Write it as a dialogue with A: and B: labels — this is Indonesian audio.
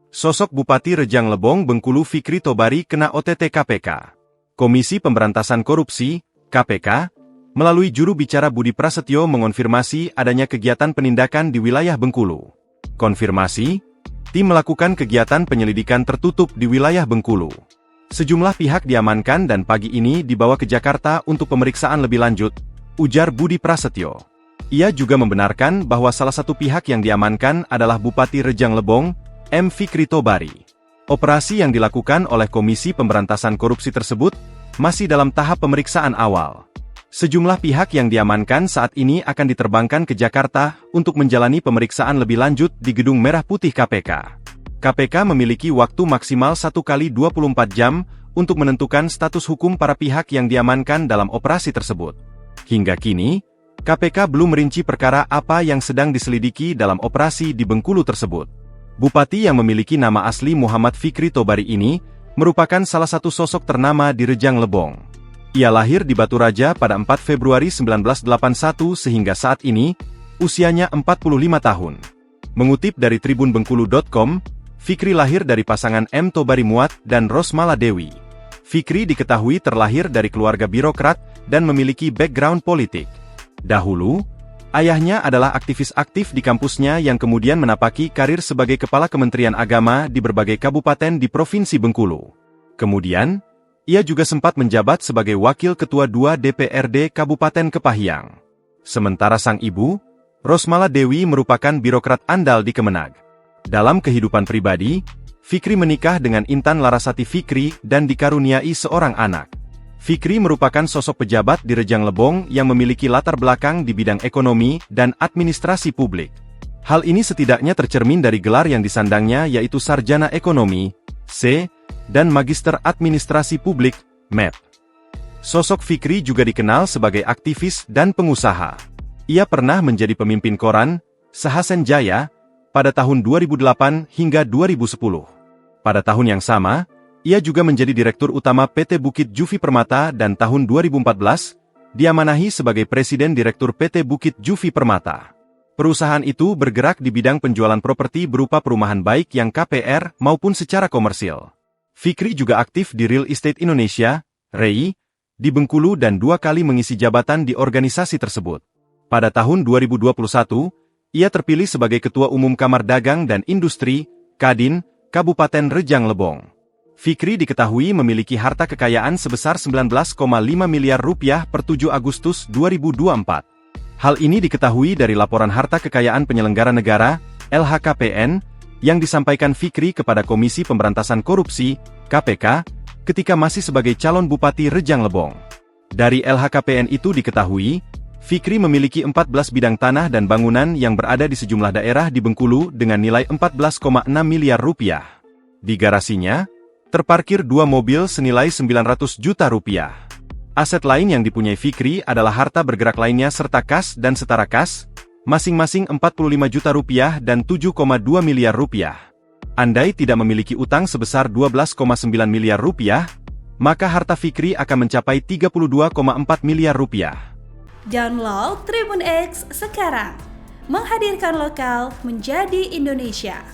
A: Sosok Bupati Rejang Lebong Bengkulu Fikri Tobari kena OTT KPK. Komisi Pemberantasan Korupsi, KPK, melalui juru bicara Budi Prasetyo mengonfirmasi adanya kegiatan penindakan di wilayah Bengkulu. Konfirmasi, tim melakukan kegiatan penyelidikan tertutup di wilayah Bengkulu. Sejumlah pihak diamankan dan pagi ini dibawa ke Jakarta untuk pemeriksaan lebih lanjut, ujar Budi Prasetyo. Ia juga membenarkan bahwa salah satu pihak yang diamankan adalah Bupati Rejang Lebong, M. Fikri Tobari. Operasi yang dilakukan oleh Komisi Pemberantasan Korupsi tersebut masih dalam tahap pemeriksaan awal. Sejumlah pihak yang diamankan saat ini akan diterbangkan ke Jakarta untuk menjalani pemeriksaan lebih lanjut di Gedung Merah Putih KPK. KPK memiliki waktu maksimal 1 kali 24 jam untuk menentukan status hukum para pihak yang diamankan dalam operasi tersebut. Hingga kini, KPK belum merinci perkara apa yang sedang diselidiki dalam operasi di Bengkulu tersebut. Bupati yang memiliki nama asli Muhammad Fikri Tobari ini merupakan salah satu sosok ternama di Rejang Lebong. Ia lahir di Batu Raja pada 4 Februari 1981 sehingga saat ini, usianya 45 tahun. Mengutip dari tribunbengkulu.com, Fikri lahir dari pasangan M. Tobari Muat dan Rosmala Dewi. Fikri diketahui terlahir dari keluarga birokrat dan memiliki background politik. Dahulu, ayahnya adalah aktivis aktif di kampusnya yang kemudian menapaki karir sebagai Kepala Kementerian Agama di berbagai kabupaten di Provinsi Bengkulu. Kemudian, ia juga sempat menjabat sebagai Wakil Ketua II DPRD Kabupaten Kepahyang. Sementara sang ibu, Rosmala Dewi merupakan birokrat andal di Kemenag. Dalam kehidupan pribadi, Fikri menikah dengan Intan Larasati Fikri dan dikaruniai seorang anak. Fikri merupakan sosok pejabat di Rejang Lebong yang memiliki latar belakang di bidang ekonomi dan administrasi publik. Hal ini setidaknya tercermin dari gelar yang disandangnya yaitu Sarjana Ekonomi, C, dan Magister Administrasi Publik, MEP. Sosok Fikri juga dikenal sebagai aktivis dan pengusaha. Ia pernah menjadi pemimpin koran, Sahasen Jaya, pada tahun 2008 hingga 2010. Pada tahun yang sama, ia juga menjadi Direktur Utama PT Bukit Juvi Permata dan tahun 2014, diamanahi sebagai Presiden Direktur PT Bukit Juvi Permata. Perusahaan itu bergerak di bidang penjualan properti berupa perumahan baik yang KPR maupun secara komersil. Fikri juga aktif di Real Estate Indonesia, REI, di Bengkulu dan 2 kali mengisi jabatan di organisasi tersebut. Pada tahun 2021, ia terpilih sebagai Ketua Umum Kamar Dagang dan Industri, Kadin, Kabupaten Rejang Lebong. Fikri diketahui memiliki harta kekayaan sebesar 19,5 miliar rupiah per 7 Agustus 2024. Hal ini diketahui dari laporan harta kekayaan penyelenggara negara, LHKPN, yang disampaikan Fikri kepada Komisi Pemberantasan Korupsi, KPK, ketika masih sebagai calon Bupati Rejang Lebong. Dari LHKPN itu diketahui, Fikri memiliki 14 bidang tanah dan bangunan yang berada di sejumlah daerah di Bengkulu dengan nilai 14,6 miliar rupiah. Di garasinya, terparkir 2 mobil senilai 900 juta rupiah. Aset lain yang dipunyai Fikri adalah harta bergerak lainnya serta kas dan setara kas, masing-masing 45 juta rupiah dan 7,2 miliar rupiah. Andai tidak memiliki utang sebesar 12,9 miliar rupiah, maka harta Fikri akan mencapai 32,4 miliar rupiah.
B: Download Tribun X sekarang, menghadirkan lokal menjadi Indonesia.